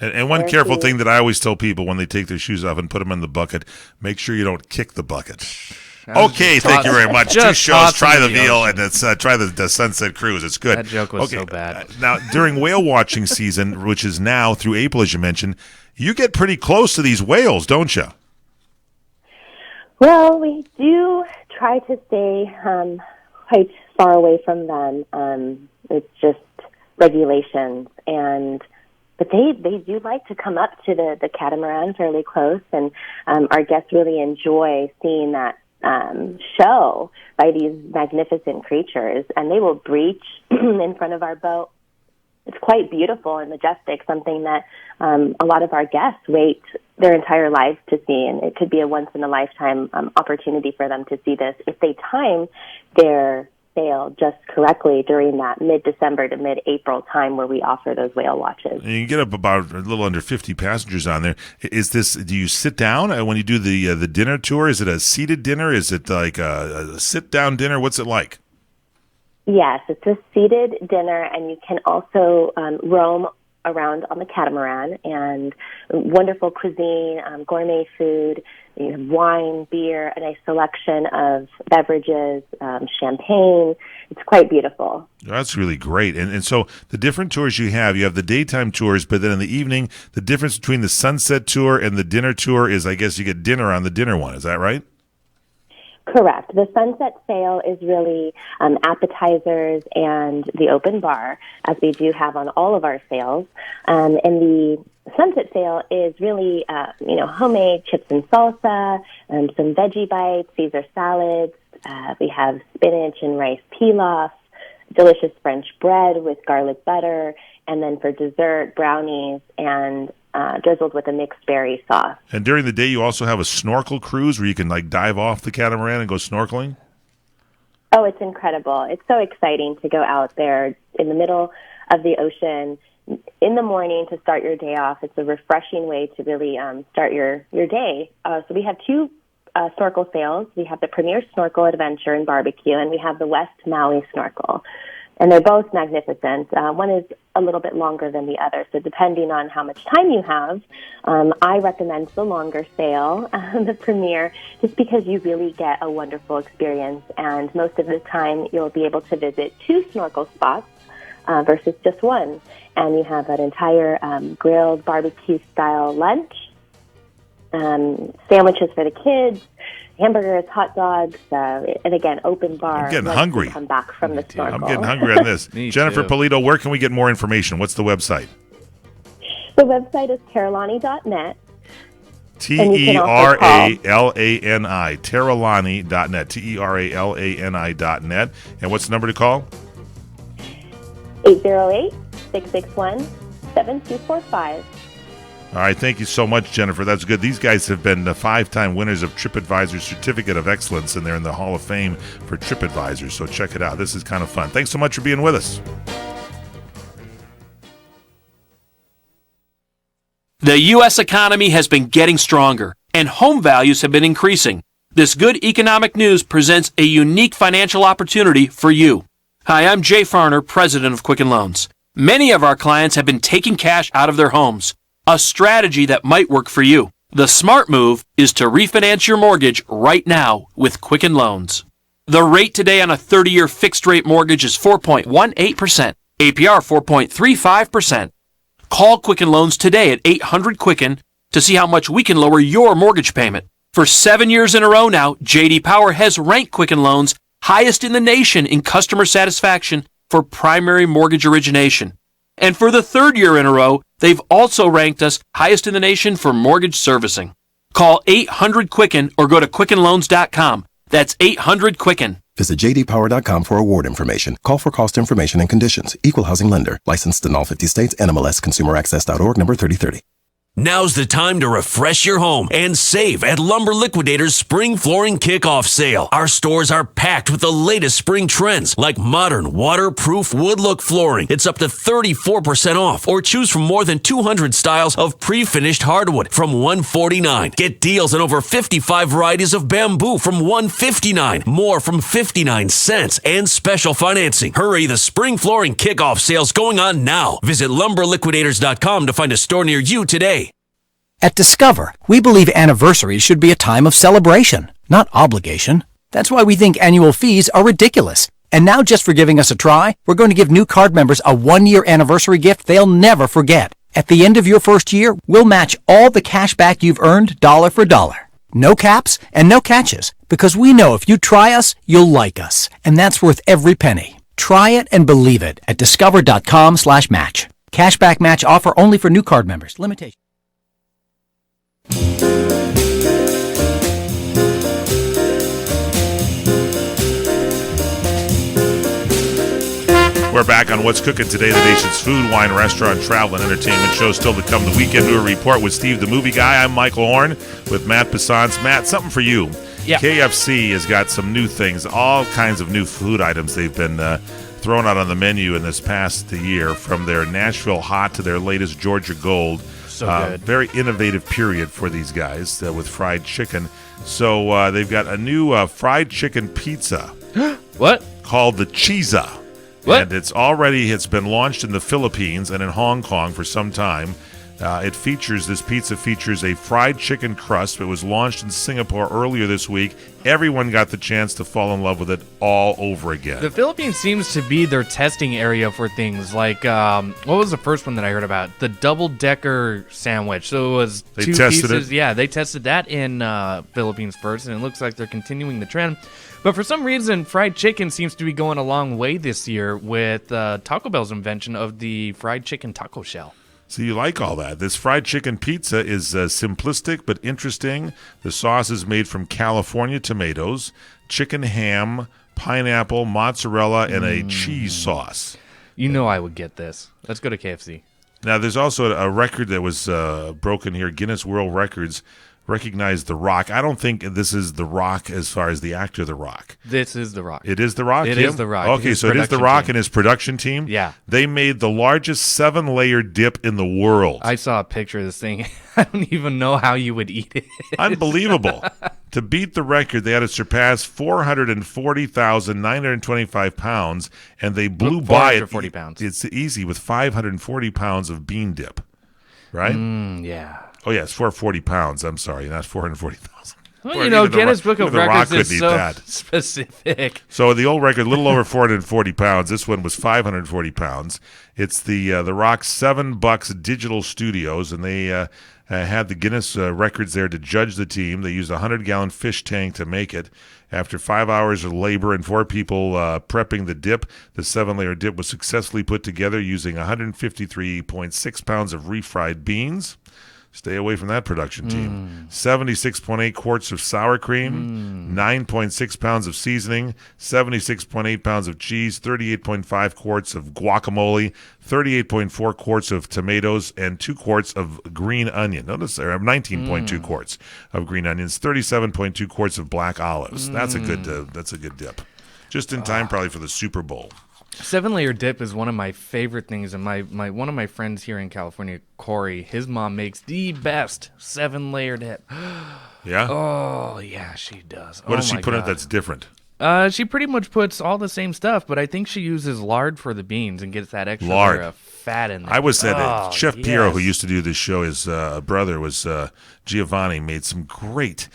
And one careful thing that I always tell people when they take their shoes off and put them in the bucket, make sure you don't kick the bucket. Okay, thank you very much. Two shows, try the veal, and try the Sunset Cruise. It's good. That joke was so bad. Now, during whale watching season, which is now through April, as you mentioned, you get pretty close to these whales, don't you? Well, we do try to stay quite far away from them. It's just regulations, but they do like to come up to the catamaran fairly close, and our guests really enjoy seeing that show by these magnificent creatures, and they will breach in front of our boat. It's quite beautiful and majestic, something that a lot of our guests wait their entire lives to see, and it could be a once-in-a-lifetime opportunity for them to see this if they time their sail just correctly during that mid-December to mid-April time where we offer those whale watches. And you can get up about a little under 50 passengers on there. Do you sit down when you do the dinner tour? Is it a seated dinner? Is it like a sit-down dinner? What's it like? Yes, it's a seated dinner, and you can also roam around on the catamaran, and wonderful cuisine, gourmet food, wine, beer, a nice selection of beverages, champagne. It's quite beautiful. That's really great. And so the different tours you have the daytime tours, but then in the evening, the difference between the sunset tour and the dinner tour is, I guess, you get dinner on the dinner one. Is that right? Correct. The sunset sail is really appetizers and the open bar, as we do have on all of our sails. And the sunset sail is really, homemade chips and salsa, some veggie bites, Caesar salads. We have spinach and rice pilaf, delicious French bread with garlic butter, and then for dessert, brownies and drizzled with a mixed berry sauce. And during the day, you also have a snorkel cruise where you can dive off the catamaran and go snorkeling? Oh, it's incredible. It's so exciting to go out there in the middle of the ocean in the morning to start your day off. It's a refreshing way to really start your day. So we have two snorkel sails. We have the Premier Snorkel Adventure and Barbecue, and we have the West Maui Snorkel. And they're both magnificent. One is a little bit longer than the other, so depending on how much time you have, I recommend the longer sail, the Premier, just because you really get a wonderful experience. And most of the time, you'll be able to visit two snorkel spots versus just one. And you have an entire grilled barbecue-style lunch, sandwiches for the kids, hamburgers, hot dogs, and again, open bar. I'm getting hungry. Come back from the snorkel. I'm getting hungry on this. Jennifer Polito, where can we get more information? What's the website? The website is Terralani.net. Teralani, Terralani.net, Teralani.net. And what's the number to call? 808-661-7245. All right, thank you so much, Jennifer. That's good. These guys have been the 5-time winners of TripAdvisor's Certificate of Excellence, and they're in the Hall of Fame for TripAdvisor, so check it out. This is kind of fun. Thanks so much for being with us. The U.S. economy has been getting stronger, and home values have been increasing. This good economic news presents a unique financial opportunity for you. Hi, I'm Jay Farner, president of Quicken Loans. Many of our clients have been taking cash out of their homes, a strategy that might work for you. The smart move is to refinance your mortgage right now with Quicken Loans. The rate today on a 30-year fixed-rate mortgage is 4.18%, APR 4.35%. Call Quicken Loans today at 800-QUICKEN to see how much we can lower your mortgage payment. For 7 years in a row now, J.D. Power has ranked Quicken Loans highest in the nation in customer satisfaction for primary mortgage origination. And for the 3rd year in a row, they've also ranked us highest in the nation for mortgage servicing. Call 800-QUICKEN or go to QuickenLoans.com. That's 800-QUICKEN. Visit jdpower.com for award information. Call for cost information and conditions. Equal housing lender. Licensed in all 50 states. NMLS ConsumerAccess.org number 3030. Now's the time to refresh your home and save at Lumber Liquidators Spring Flooring Kickoff Sale. Our stores are packed with the latest spring trends like modern, waterproof wood look flooring. It's up to 34% off, or choose from more than 200 styles of pre-finished hardwood from $149. Get deals on over 55 varieties of bamboo from $159, more from 59 cents, and special financing. Hurry, the Spring Flooring Kickoff Sale's going on now. Visit LumberLiquidators.com to find a store near you today. At Discover, we believe anniversaries should be a time of celebration, not obligation. That's why we think annual fees are ridiculous. And now, just for giving us a try, we're going to give new card members a 1-year anniversary gift they'll never forget. At the end of your first year, we'll match all the cash back you've earned dollar for dollar. No caps and no catches, because we know if you try us, you'll like us. And that's worth every penny. Try it and believe it at discover.com/match. Cashback match offer only for new card members. Limitation. We're back on What's Cooking Today, the nation's food, wine, restaurant, travel, and entertainment show. Still to come, the Weekend News Report with Steve the Movie Guy. I'm Michael Horn with Matt Bissons. Matt, something for you. Yeah. KFC has got some new things, all kinds of new food items they've been throwing out on the menu in this past year, from their Nashville Hot to their latest Georgia Gold. So good. Very innovative period for these guys with fried chicken. So they've got a new fried chicken pizza. What? Called the Cheesa. What? And it's been launched in the Philippines and in Hong Kong for some time. This pizza features a fried chicken crust. It was launched in Singapore earlier this week. Everyone got the chance to fall in love with it all over again. The Philippines seems to be their testing area for things like, what was the first one that I heard about? The double-decker sandwich. So it was They two tested pieces. it? Yeah, they tested that in Philippines first, and it looks like they're continuing the trend. But for some reason, fried chicken seems to be going a long way this year with Taco Bell's invention of the fried chicken taco shell. So you like all that. This fried chicken pizza is simplistic but interesting. The sauce is made from California tomatoes, chicken ham, pineapple, mozzarella, and a cheese sauce. You know I would get this. Let's go to KFC. Now, there's also a record that was broken here. Guinness World Records recognized The Rock. I don't think this is The Rock as far as the actor The Rock. This is The Rock. It is The Rock? It is The Rock. Okay, His so it is The production Rock team. and his production team? Yeah. They made the largest 7-layer dip in the world. I saw a picture of this thing. I don't even know how you would eat it. Unbelievable. To beat the record, they had to surpass 440,925 pounds, and they blew by it. 440 pounds. It's easy with 540 pounds of bean dip, right? Yeah. Oh, yeah, it's 440 pounds. I'm sorry, not 440,000. Well, you know, Guinness Book of Records is eat so that. specific. So the old record, a little over 440 pounds. This one was 540 pounds. It's the Rock's $7 Digital Studios, and they had the Guinness records there to judge the team. They used a 100-gallon fish tank to make it. After 5 hours of labor and 4 people prepping the dip, the 7-layer dip was successfully put together using 153.6 pounds of refried beans. Stay away from that production team. 76.8 quarts of sour cream, 9.6 pounds of seasoning, 76.8 pounds of cheese, 38.5 quarts of guacamole, 38.4 quarts of tomatoes, and 2 quarts of green onion. Notice there, 19.2 quarts of green onions, 37.2 quarts of black olives. That's a good dip. Just in time, probably for the Super Bowl. 7-layer dip is one of my favorite things, and my one of my friends here in California, Corey, his mom makes the best 7-layer dip. Yeah? Oh, yeah, she does. What does she my put in it God. that's different? She pretty much puts all the same stuff, but I think she uses lard for the beans and gets that extra Lard. layer of fat in there. I was at Oh, Chef Piero, who yes. used to do this show. His brother was Giovanni. Made some great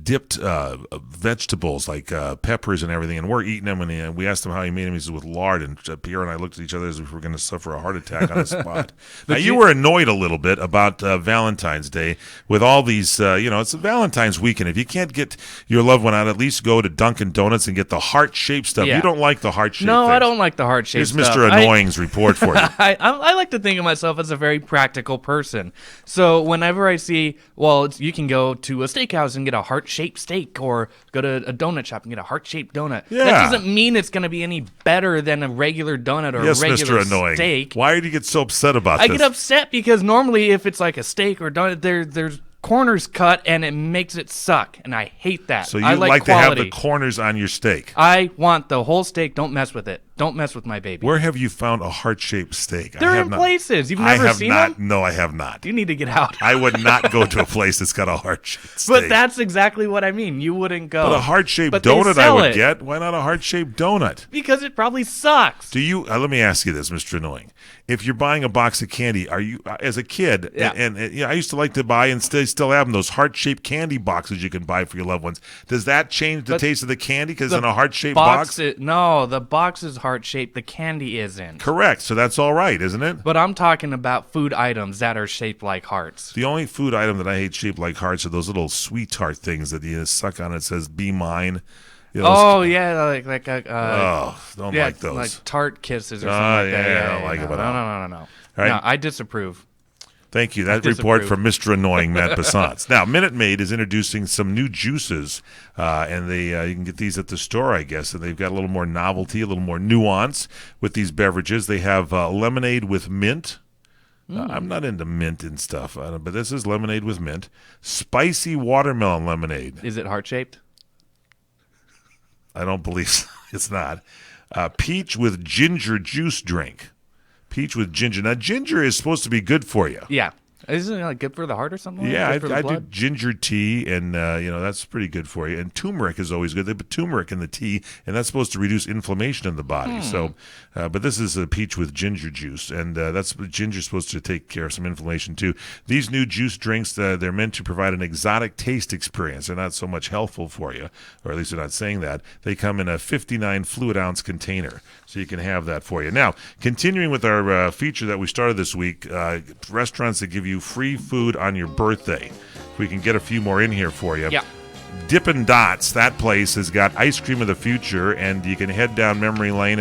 dipped vegetables like peppers and everything, and we're eating them. And we asked him how he made them. He said with lard. And Piero and I looked at each other as if we were going to suffer a heart attack on the spot. Now you were annoyed a little bit about Valentine's Day with all these. It's a Valentine's weekend. If you can't get your loved one out, at least go to Dunkin' Donuts and get the heart-shaped stuff. Yeah. You don't like the heart-shaped. No, things. I don't like the heart-shaped Here's stuff. Mr. Annoying's report for you. I like to think of myself as a very practical person. So whenever I see, you can go to a steakhouse and get a heart-shaped steak, or go to a donut shop and get a heart-shaped donut. Yeah. That doesn't mean it's going to be any better than a regular donut or Yes, a regular Mr. Annoying. steak. Why do you get so upset about I this? get upset because normally if it's like a steak or donut, there's corners cut and it makes it suck, and I hate that. So you I like to quality. have the corners on your steak. I want the whole steak. Don't mess with it. Don't mess with my baby. Where have you found a heart-shaped steak? They're in places. You've never seen them? No, I have not. You need to get out. I would not go to a place that's got a heart-shaped steak. But that's exactly what I mean. You wouldn't go. But a heart-shaped But they donut I sell would it. get. Why not a heart-shaped donut? Because it probably sucks. Do you? Let me ask you this, Mr. Annoying. If you're buying a box of candy, are you, as a kid, Yeah. and I used to like to buy, and still have them, those heart-shaped candy boxes you can buy for your loved ones. Does that change the But taste of the candy because The in a heart-shaped box? No, the box is heart-shaped. The candy isn't. Correct. So that's all right, isn't it? But I'm talking about food items that are shaped like hearts. The only food item that I hate shaped like hearts are those little sweetheart things that you suck on. It says "Be mine." You know, Oh yeah, like don't yeah, like those. like tart kisses or something like that. Yeah, I don't like no, them at all. No. All right. No, I disapprove. Thank you. That I report disapprove. from Mr. Annoying Matt Bassance. Now, Minute Maid is introducing some new juices, and you can get these at the store, I guess. And they've got a little more novelty, a little more nuance with these beverages. They have lemonade with mint. I'm not into mint and stuff, but this is lemonade with mint. Spicy watermelon lemonade. Is it heart shaped? I don't believe so. It's not. Peach with ginger juice drink. Peach with ginger. Now, ginger is supposed to be good for you. Yeah. Isn't it like good for the heart or something? Yeah, Good for the I do blood? ginger tea, and that's pretty good for you. And turmeric is always good. They put turmeric in the tea, and that's supposed to reduce inflammation in the body. So, but this is a peach with ginger juice, and that's ginger's supposed to take care of some inflammation too. These new juice drinks, they're meant to provide an exotic taste experience. They're not so much healthful for you, or at least they're not saying that. They come in a 59 fluid ounce container, so you can have that for you. Now, continuing with our feature that we started this week, restaurants that give you free food on your birthday. If we can get a few more in here for you. Yeah. Dippin' Dots, that place has got ice cream of the future, and you can head down memory lane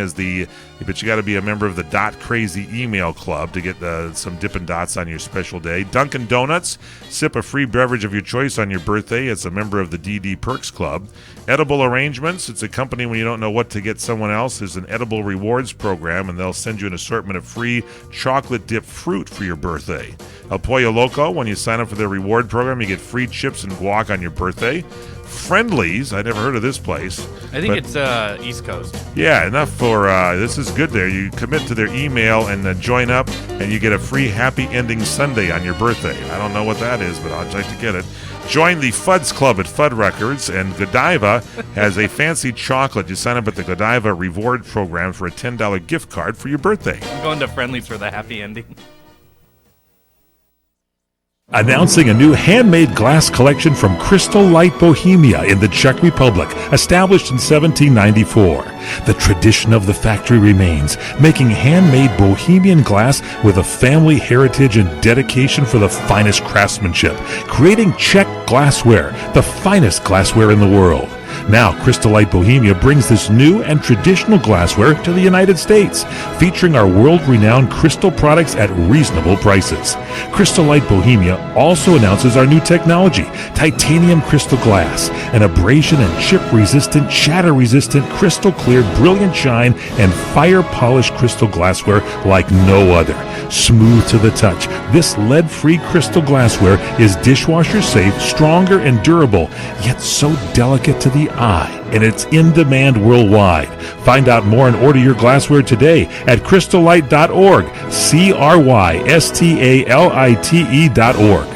but you got to be a member of the Dot Crazy email club to get some Dippin' Dots on your special day. Dunkin' Donuts, sip a free beverage of your choice on your birthday. It's a member of the DD Perks Club. Edible Arrangements, it's a company when you don't know what to get someone else. There's an edible rewards program, and they'll send you an assortment of free chocolate-dipped fruit for your birthday. El Pollo Loco, when you sign up for their reward program, you get free chips and guac on your birthday. Friendlies, I never heard of this place. I think it's East Coast. Yeah, enough for this is good there. You commit to their email and join up, and you get a free Happy Ending Sunday on your birthday. I don't know what that is, but I'd like to get it. Join the Fuds Club at Fud Records, and Godiva has a fancy chocolate. You sign up at the Godiva reward program for a $10 gift card for your birthday. I'm going to Friendly's for the happy ending. Announcing a new handmade glass collection from Crystal Light Bohemia in the Czech Republic, established in 1794. The tradition of the factory remains, making handmade Bohemian glass with a family heritage and dedication for the finest craftsmanship, creating Czech glassware, the finest glassware in the world. Now, Crystal Light Bohemia brings this new and traditional glassware to the United States, featuring our world-renowned crystal products at reasonable prices. Crystal Light Bohemia also announces our new technology, titanium crystal glass, an abrasion and chip-resistant, shatter-resistant, crystal-clear, brilliant shine, and fire-polished crystal glassware like no other. Smooth to the touch, this lead-free crystal glassware is dishwasher-safe, stronger, and durable, yet so delicate to the eye, and it's in demand worldwide. Find out more and order your glassware today at crystallight.org, crystalite.org.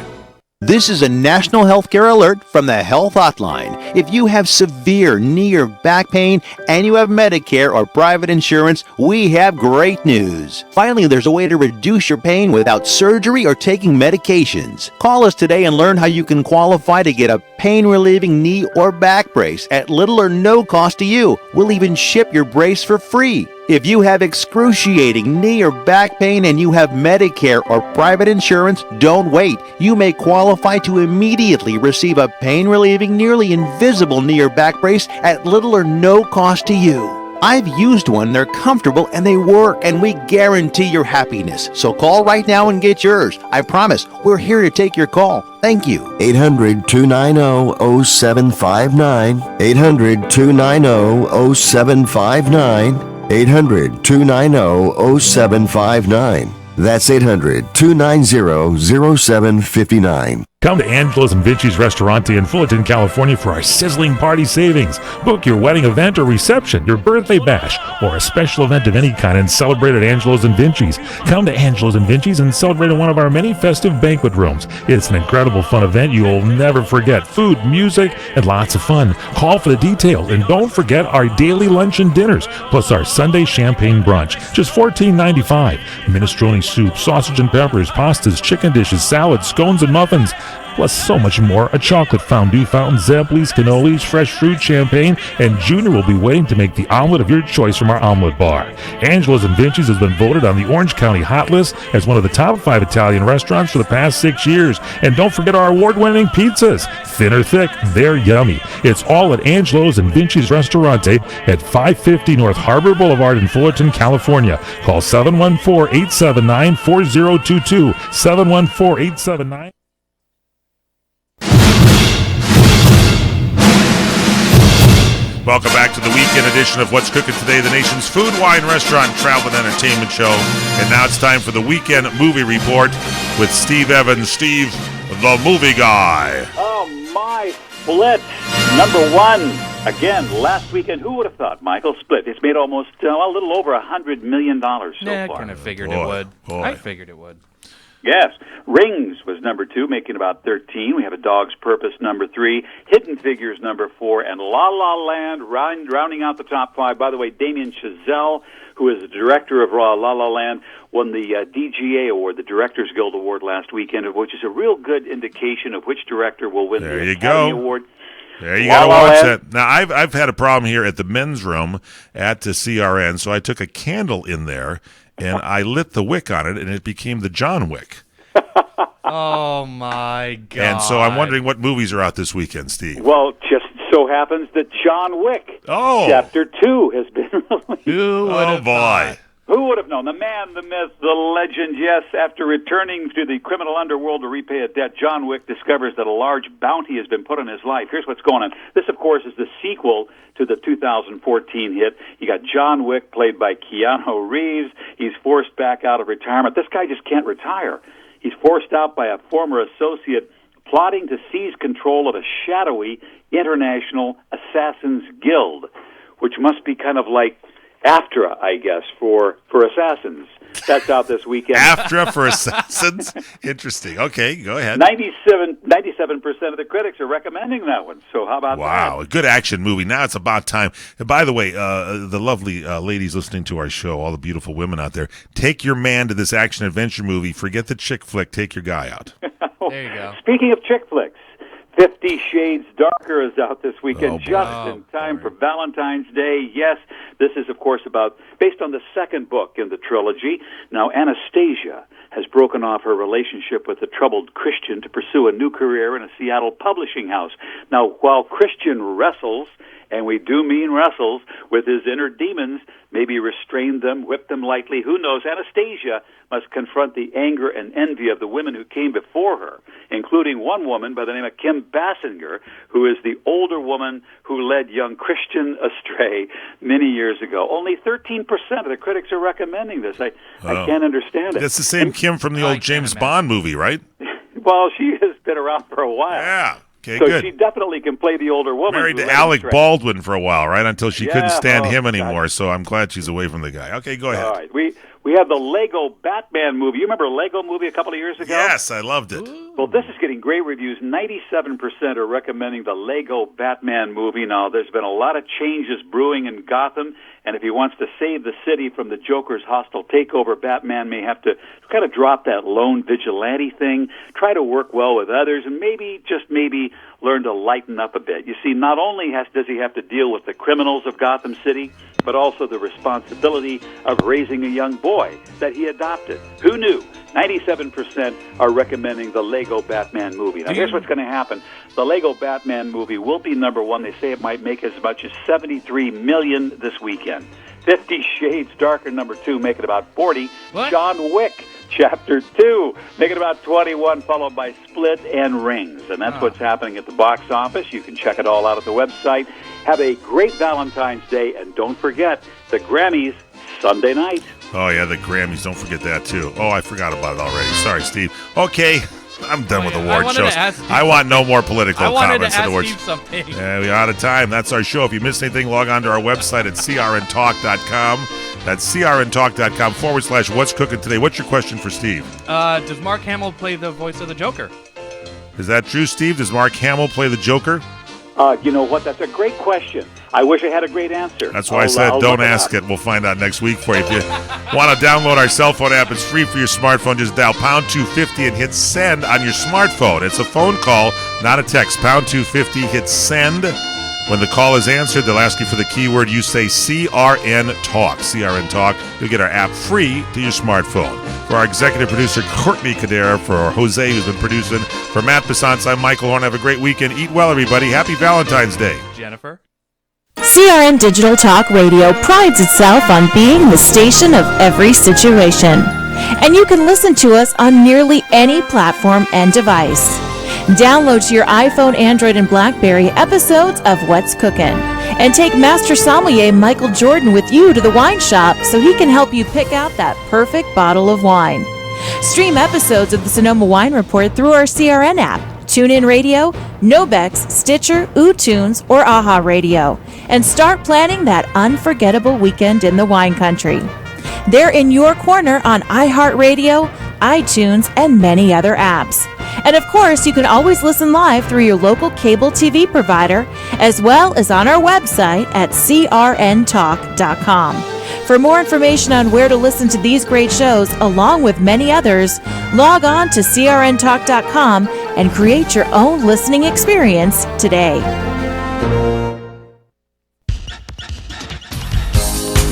This is a national healthcare alert from the Health Hotline. If you have severe knee or back pain and you have Medicare or private insurance, we have great news. Finally, there's a way to reduce your pain without surgery or taking medications. Call us today and learn how you can qualify to get a pain-relieving knee or back brace at little or no cost to you. We'll even ship your brace for free. If you have excruciating knee or back pain and you have Medicare or private insurance, don't wait. You may qualify to immediately receive a pain-relieving, nearly invisible knee or back brace at little or no cost to you. I've used one, they're comfortable, and they work, and we guarantee your happiness. So call right now and get yours. I promise, we're here to take your call. Thank you. 800-290-0759. 800-290-0759. 800-290-0759. That's 800-290-0759. Come to Angela's and Vinci's Restaurante in Fullerton, California for our sizzling party savings. Book your wedding event or reception, your birthday bash, or a special event of any kind and celebrate at Angela's and Vinci's. Come to Angela's and Vinci's and celebrate in one of our many festive banquet rooms. It's an incredible fun event you'll never forget. Food, music, and lots of fun. Call for the details, and don't forget our daily lunch and dinners, plus our Sunday champagne brunch. Just $14.95. Minestrone soup, sausage and peppers, pastas, chicken dishes, salads, scones, and muffins. Plus so much more, a chocolate fondue fountain, Zeppelis, cannolis, fresh fruit, champagne, and Junior will be waiting to make the omelet of your choice from our omelet bar. Angela's and Vinci's has been voted on the Orange County Hot List as one of the top 5 Italian restaurants for the past 6 years. And don't forget our award-winning pizzas. Thin or thick, they're yummy. It's all at Angelo's and Vinci's Restaurante at 550 North Harbor Boulevard in Fullerton, California. Call 714-879-4022, 714-879. Welcome back to the weekend edition of What's Cooking Today, the nation's food, wine, restaurant, travel, and entertainment show. And now it's time for the weekend movie report with Steve Evans. Steve, the movie guy. Oh, my Split, number one. Again, last weekend, who would have thought, Michael? Split. It's made almost a little over $100 million so far. I kind of figured it would. I figured it would. Yes. Rings was number 2, making about 13. We have A Dog's Purpose, number 3. Hidden Figures, number 4. And La La Land, rounding out the top 5. By the way, Damien Chazelle, who is the director of La La Land, won the DGA Award, the Directors Guild Award last weekend, which is a real good indication of which director will win the Academy Award. There you got to watch that. Now, I've had a problem here at the men's room at the CRN, so I took a candle in there, and I lit the wick on it, and it became the John Wick. Oh, my God. And so I'm wondering what movies are out this weekend, Steve. Well, just so happens that John Wick, Chapter 2, has been released. Who would have boy. Who would have known? The man, the myth, the legend, yes. After returning to the criminal underworld to repay a debt, John Wick discovers that a large bounty has been put on his life. Here's what's going on. This, of course, is the sequel to the 2014 hit. You got John Wick, played by Keanu Reeves. He's forced back out of retirement. This guy just can't retire. He's forced out by a former associate plotting to seize control of a shadowy international assassins guild, which must be kind of like AFTRA, I guess, for assassins. That's out this weekend. AFTRA for assassins? Interesting. Okay, go ahead. 97% of the critics are recommending that one. So how about that? Wow, a good action movie. Now it's about time. And by the way, the lovely ladies listening to our show, all the beautiful women out there, take your man to this action-adventure movie. Forget the chick flick. Take your guy out. There you go. Speaking of chick flicks, 50 Shades Darker is out this weekend, just in time for Valentine's Day. Yes, this is, of course, based on the second book in the trilogy. Now, Anastasia has broken off her relationship with a troubled Christian to pursue a new career in a Seattle publishing house. Now, while Christian wrestles, and we do mean wrestles, with his inner demons, maybe restrain them, whip them lightly, who knows, Anastasia must confront the anger and envy of the women who came before her, including one woman by the name of Kim Basinger, who is the older woman who led young Christian astray many years ago. Only 13% of the critics are recommending this. I can't understand it. That's the same Kim from the old James Bond movie, right? Well, she has been around for a while. Yeah. Okay, so good. she definitely can play the older woman. Married to Alec Baldwin for a while, right? Until she couldn't stand him anymore. So I'm glad she's away from the guy. Okay, go ahead. All right. We have the Lego Batman movie. You remember Lego movie a couple of years ago? Yes, I loved it. Well, this is getting great reviews. 97% are recommending the Lego Batman movie. Now, there's been a lot of changes brewing in Gotham, and if he wants to save the city from the Joker's hostile takeover, Batman may have to kind of drop that lone vigilante thing, try to work well with others, and maybe, just maybe, learn to lighten up a bit. You see, not only does he have to deal with the criminals of Gotham City, but also the responsibility of raising a young boy that he adopted. Who knew? 97% are recommending the Lego Batman movie. Now, here's what's going to happen. The Lego Batman movie will be number one. They say it might make as much as $73 million this weekend. 50 Shades Darker, number 2, make it about 40. What? John Wick, Chapter 2, make it about 21, followed by Split and Rings. And that's what's happening at the box office. You can check it all out at the website. Have a great Valentine's Day, and don't forget, the Grammys, Sunday night. Oh, yeah, the Grammys. Don't forget that, too. Oh, I forgot about it already. Sorry, Steve. Okay, I'm done with award shows. I want no more political comments. I wanted to ask Steve something. We're out of time. That's our show. If you missed anything, log on to our website at crntalk.com. That's crntalk.com/what's cooking today. What's your question for Steve? Does Mark Hamill play the voice of the Joker? Is that true, Steve? Does Mark Hamill play the Joker? You know what? That's a great question. I wish I had a great answer. That's why I said don't ask it. We'll find out next week for you. If you want to download our cell phone app, it's free for your smartphone. Just dial pound 250 and hit send on your smartphone. It's a phone call, not a text. Pound 250, hit send. When the call is answered, they'll ask you for the keyword. You say CRN Talk. CRN Talk. You'll get our app free to your smartphone. For our executive producer, Courtney Cadera, for Jose, who's been producing, for Matt Bissance, I'm Michael Horn. Have a great weekend. Eat well, everybody. Happy Valentine's Day. Jennifer? CRN Digital Talk Radio prides itself on being the station of every situation. And you can listen to us on nearly any platform and device. Download to your iPhone, Android, and BlackBerry episodes of What's Cookin', and take Master Sommelier Michael Jordan with you to the wine shop so he can help you pick out that perfect bottle of wine. Stream episodes of the Sonoma Wine Report through our CRN app, TuneIn Radio, Nobex, Stitcher, UTunes, or AHA Radio, and start planning that unforgettable weekend in the wine country. They're in your corner on iHeartRadio, iTunes, and many other apps. And of course, you can always listen live through your local cable TV provider, as well as on our website at crntalk.com. For more information on where to listen to these great shows, along with many others, log on to crntalk.com and create your own listening experience today.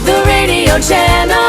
The radio channel